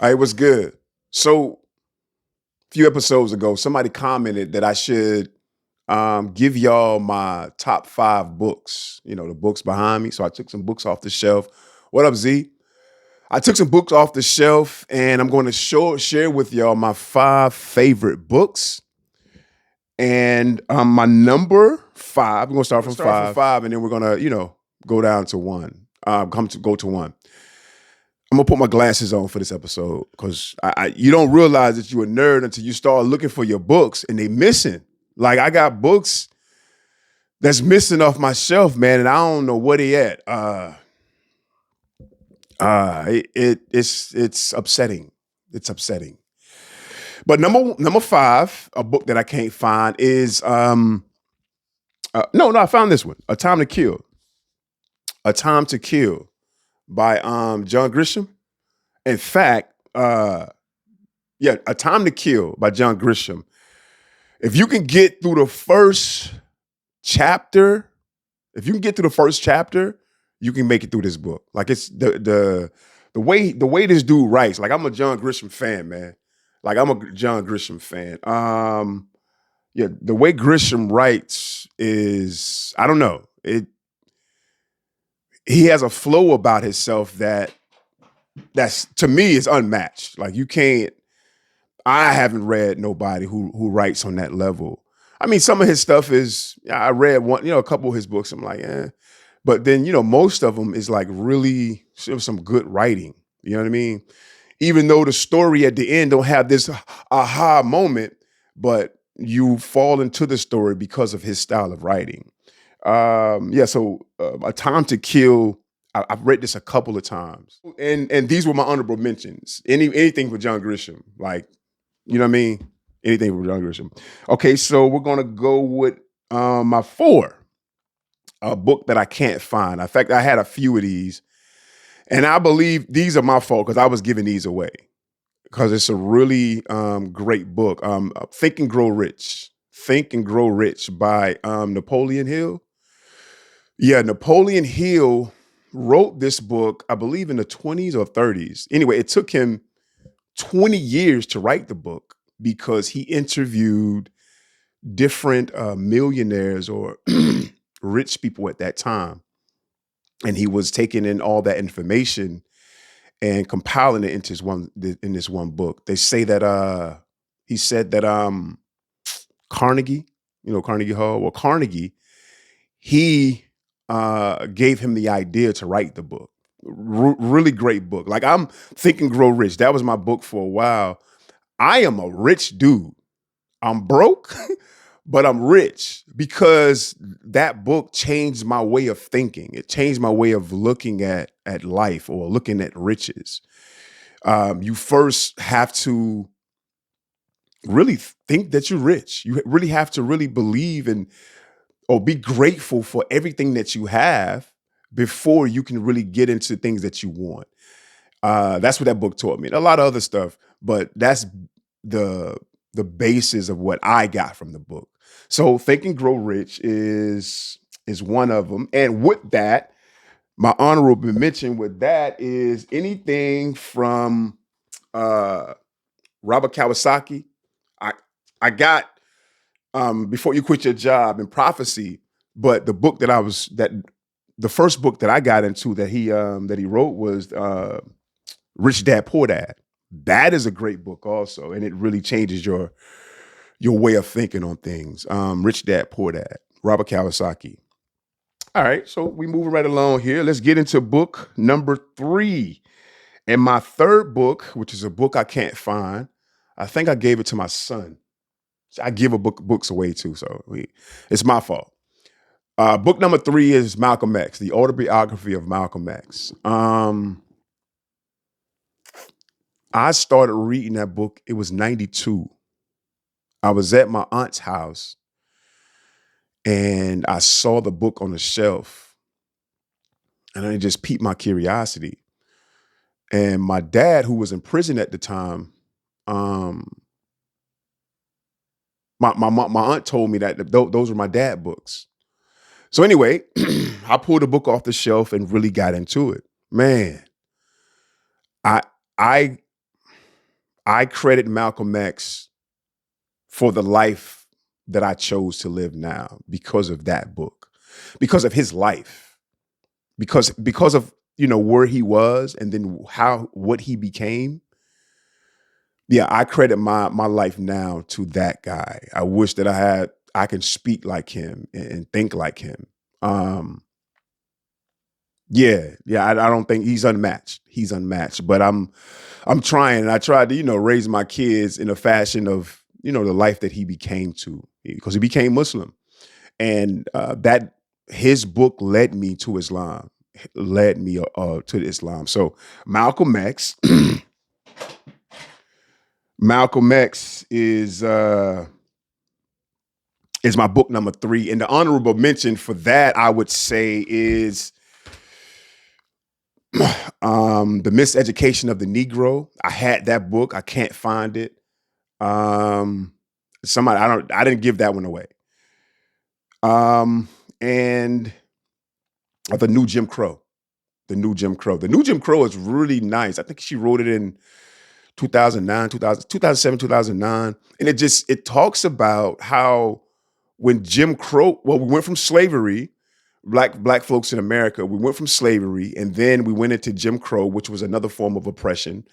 It was good. So a few episodes ago, somebody commented that I should give y'all my top 5 books, the books behind me. So I took some books off the shelf. What up, Z? I took some books off the shelf and I'm going to share with y'all my 5 favorite books. And my number 5, we're going to start from five and then we're going to, go down to one, go to one. I'm gonna put my glasses on for this episode because you don't realize that you're a nerd until you start looking for your books and they missing. Like I got books that's missing off my shelf, man, and I don't know where they at. It's upsetting. It's upsetting. But number 5, a book that I can't find is no, I found this one, A Time to Kill. A Time to Kill by John Grisham. In fact, A Time to Kill by John Grisham. If you can get through the first chapter, you can make it through this book. Like it's the way this dude writes. Like I'm a John Grisham fan, man. Like I'm a John Grisham fan. The way Grisham writes is, I don't know. He has a flow about himself that's to me is unmatched. Like I haven't read nobody who writes on that level. I mean, some of his stuff is, I read one, a couple of his books. I'm like, but then, most of them is like really some good writing. You know what I mean? Even though the story at the end don't have this aha moment, but you fall into the story because of his style of writing. So A Time to Kill, I've read this a couple of times, and these were my honorable mentions. Anything for John Grisham, like, you know what I mean? Anything for John Grisham. Okay, so we're gonna go with my 4, a book that I can't find. In fact, I had a few of these, and I believe these are my fault because I was giving these away because it's a really great book. Think and Grow Rich. Think and Grow Rich by Napoleon Hill. Yeah, Napoleon Hill wrote this book, I believe in the 20s or 30s. Anyway, it took him 20 years to write the book because he interviewed different millionaires or rich people at that time. And he was taking in all that information and compiling it into this one book. They say that he said that Carnegie, Carnegie Hall, well, Carnegie, he gave him the idea to write the book. Really great book. Like I'm Think and Grow Rich. That was my book for a while. I am a rich dude. I'm broke, but I'm rich because that book changed my way of thinking. It changed my way of looking at life or looking at riches. You first have to really think that you're rich. You really have to really believe or be grateful for everything that you have before you can really get into things that you want. That's what that book taught me. And a lot of other stuff, but that's the basis of what I got from the book. So Think and Grow Rich is one of them. And with that, my honorable mention with that is anything from Robert Kiyosaki. I got Before You Quit Your Job and Prophecy, but the book the first book that I got into that he wrote was Rich Dad Poor Dad. That is a great book also, and it really changes your way of thinking on things. Rich Dad Poor Dad, Robert Kiyosaki. All right, so we moving right along here. Let's get into book number 3. And my third book, which is a book I can't find, I think I gave it to my son. I give books away too, so it's my fault. Book number 3 is Malcolm X, the Autobiography of Malcolm X. I started reading that book. It was 92. I was at my aunt's house and I saw the book on the shelf and it just piqued my curiosity. And my dad, who was in prison at the time, my aunt told me that those were my dad books. So anyway, I pulled the book off the shelf and really got into it. Man, I I credit Malcolm X for the life that I chose to live now because of that book, because of his life, because of where he was and then what he became. Yeah, I credit my life now to that guy. I wish that I can speak like him and think like him. Um, yeah, I don't think he's unmatched. He's unmatched, but I'm trying. I tried to raise my kids in a fashion of the life that he became to, because he became Muslim, and that his book led me to Islam, led me to Islam. So Malcolm X, Malcolm X is my book number 3. And the honorable mention for that, I would say, is The Miseducation of the Negro. I had that book. I can't find it. Somebody, I didn't give that one away. And The New Jim Crow. The New Jim Crow. The New Jim Crow is really nice. I think she wrote it in 2009, 2007, 2009. And it talks about how when Jim Crow, well, we went from slavery, black folks in America, we went from slavery, and then we went into Jim Crow, which was another form of oppression.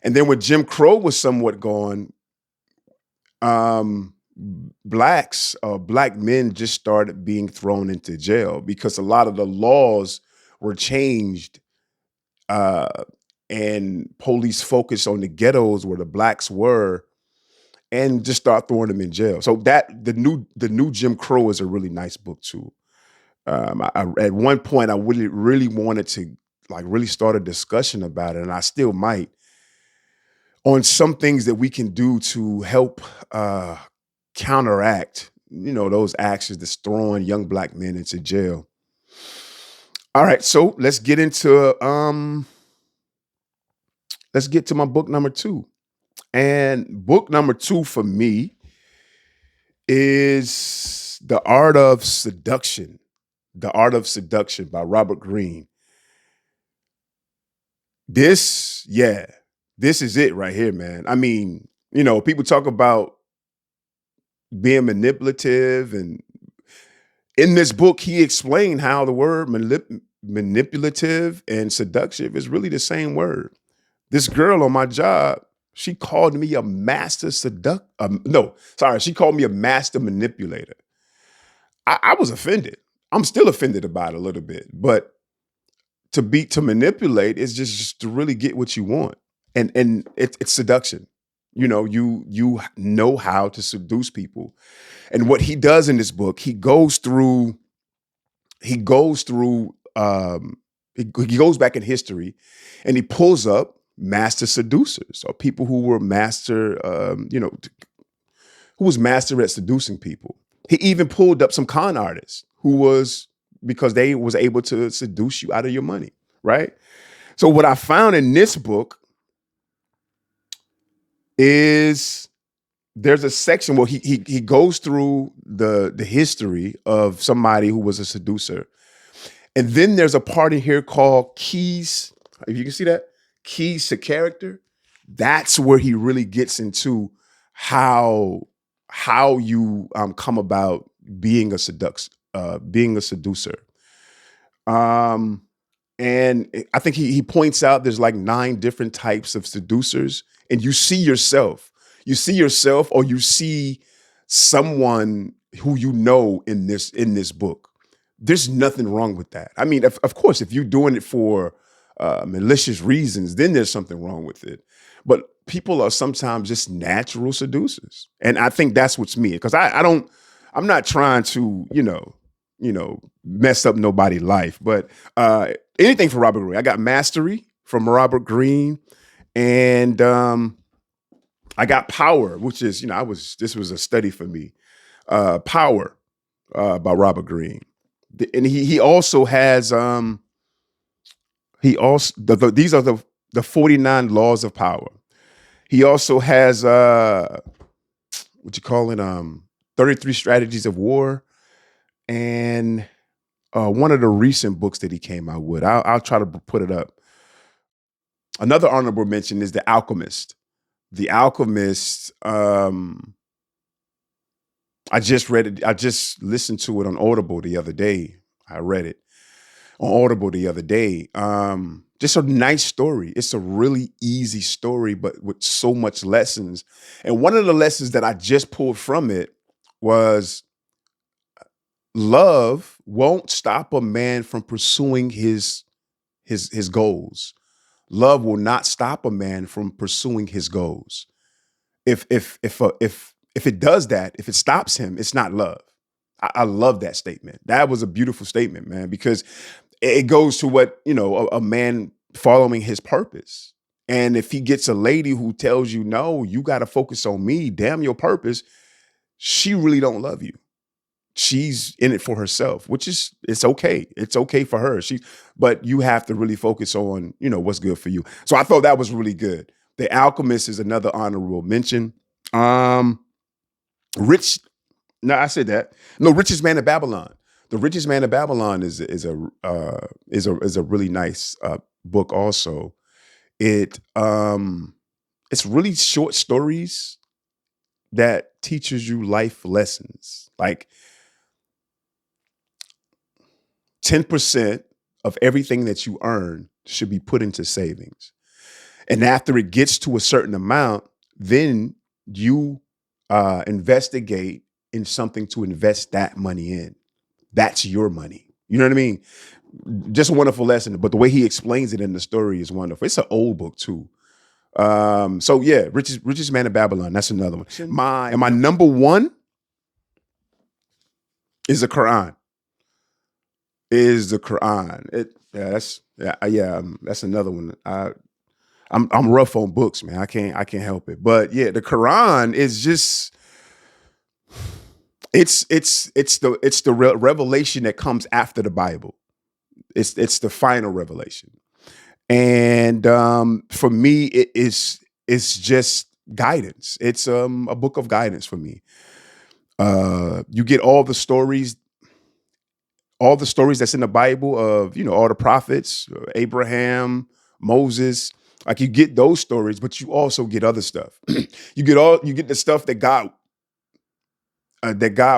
And then when Jim Crow was somewhat gone, black men just started being thrown into jail because a lot of the laws were changed, uh, and police focused on the ghettos where the blacks were, and just start throwing them in jail. So that the new Jim Crow is a really nice book too. At one point, I really wanted to really start a discussion about it, and I still might, on some things that we can do to help counteract, those actions that's throwing young black men into jail. All right, so let's get to my book number 2. And book number 2 for me is The Art of Seduction. The Art of Seduction by Robert Greene. This is it right here, man. I mean, people talk about being manipulative, and in this book, he explained how the word manipulative and seductive is really the same word. This girl on my job, she called me a master she called me a master manipulator. I was offended. I'm still offended about it a little bit, but to manipulate is just to really get what you want, and it's seduction. You know how to seduce people, and what he does in this book, he goes through he goes back in history, and he pulls up master seducers, or people who were who was master at seducing people. He even pulled up some con artists who was, because they was able to seduce you out of your money, right? So what I found in this book is there's a section where he goes through the history of somebody who was a seducer. And then there's a part in here called Keys. If you can see that, Keys to Character. That's where he really gets into how you come about being a seducer. Um, and I think he points out there's like 9 different types of seducers, and you see yourself. You see yourself, or you see someone who in this book. There's nothing wrong with that. I mean, of course, if you're doing it for malicious reasons, then there's something wrong with it. But people are sometimes just natural seducers, and I think that's what's me. Because I'm not trying to mess up nobody's life, but anything for Robert Greene. I got Mastery from Robert Greene, and I got Power, which is this was a study for me. Power by Robert Greene. And he also has these are the 49 laws of power. He also has what you call it 33 strategies of war, and one of the recent books that he came out with. I'll try to put it up. Another honorable mention is The Alchemist. The Alchemist. I just read it. I just listened to it on Audible the other day. I read it on Audible the other day. Just a nice story. It's a really easy story, but with so much lessons. And one of the lessons that I just pulled from it was love won't stop a man from pursuing his goals. Love will not stop a man from pursuing his goals. If it does that, if it stops him, it's not love. I love that statement. That was a beautiful statement, man, because it goes to what, a man following his purpose. And if he gets a lady who tells you, no, you got to focus on me, damn your purpose, she really don't love you. She's in it for herself, which is, it's okay. It's okay for her. But you have to really focus on, what's good for you. So I thought that was really good. The Alchemist is another honorable mention. Rich, no, I said that. No, Richest Man of Babylon. The Richest Man of Babylon is a really nice book. Also, it's really short stories that teaches you life lessons. Like 10% of everything that you earn should be put into savings, and after it gets to a certain amount, then you investigate in something to invest that money in. That's your money. You know what I mean? Just a wonderful lesson. But the way he explains it in the story is wonderful. It's an old book too. So yeah, Richest Man of Babylon. That's another one. My number one is the Quran. Is the Quran? That's another one. I'm rough on books, man. I can't help it. But yeah, the Quran is just it's the revelation that comes after the Bible. It's the final revelation. And for me, it's just guidance. It's a book of guidance for me. You get all the stories that's in the Bible of, all the prophets, Abraham, Moses. Like you get those stories, but you also get other stuff. You get the stuff that God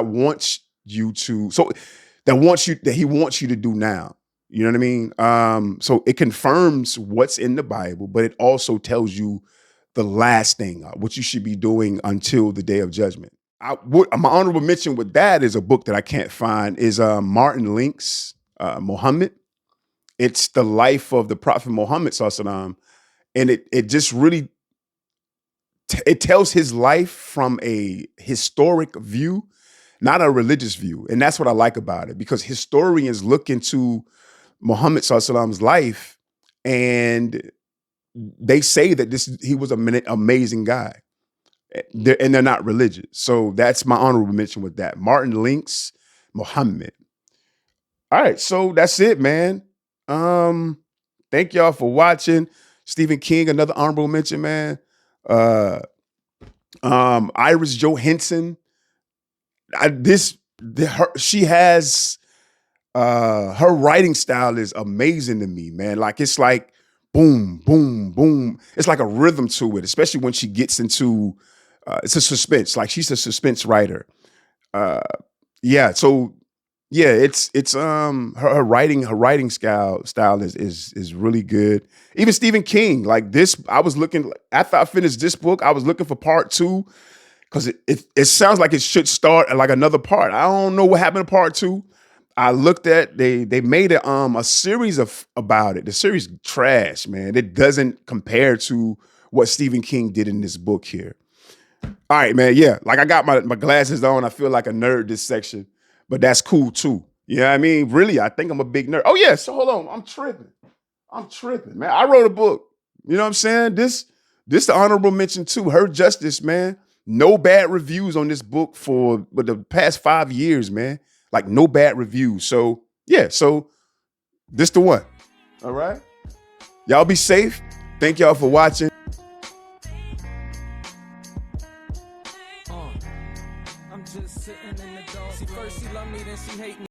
wants you to, that he wants you to do now. You know what I mean? So it confirms what's in the Bible, but it also tells you the last thing, what you should be doing until the day of judgment. My honorable mention with that is a book that I can't find is Martin Link's Muhammad. It's the life of the Prophet Muhammad Sallallahu. And it just really, it tells his life from a historic view, not a religious view. And that's what I like about it, because historians look into Muhammad Sallallahu life and they say that he was an amazing guy. And they're not religious. So that's my honorable mention with that. Martin Link's Muhammad. All right, so that's it, man. Thank y'all for watching. Stephen King, another honorable mention, man. Iris Johansson. She has her writing style is amazing to me, man. Like it's like boom, boom, boom. It's like a rhythm to it, especially when she gets into it's a suspense. Like she's a suspense writer. So yeah, it's her writing style is really good. Even Stephen King, like this, I was looking after I finished this book, I was looking for part 2 because it sounds like it should start at like another part. I don't know what happened to part 2. I looked at they made a series about it. The series trash, man. It doesn't compare to what Stephen King did in this book here. All right, man. Yeah, like I got my glasses on. I feel like a nerd this section, but that's cool too. You know what I mean? Really, I think I'm a big nerd. Oh yeah. So hold on, I'm tripping, man. I wrote a book. You know what I'm saying? This the honorable mention too. Her Justice, man. No bad reviews on this book for the past 5 years, man. Like no bad reviews. So yeah, so this the one. All right. Y'all be safe. Thank y'all for watching. I'm just sitting in the dark. See, first she love me, then she hate me.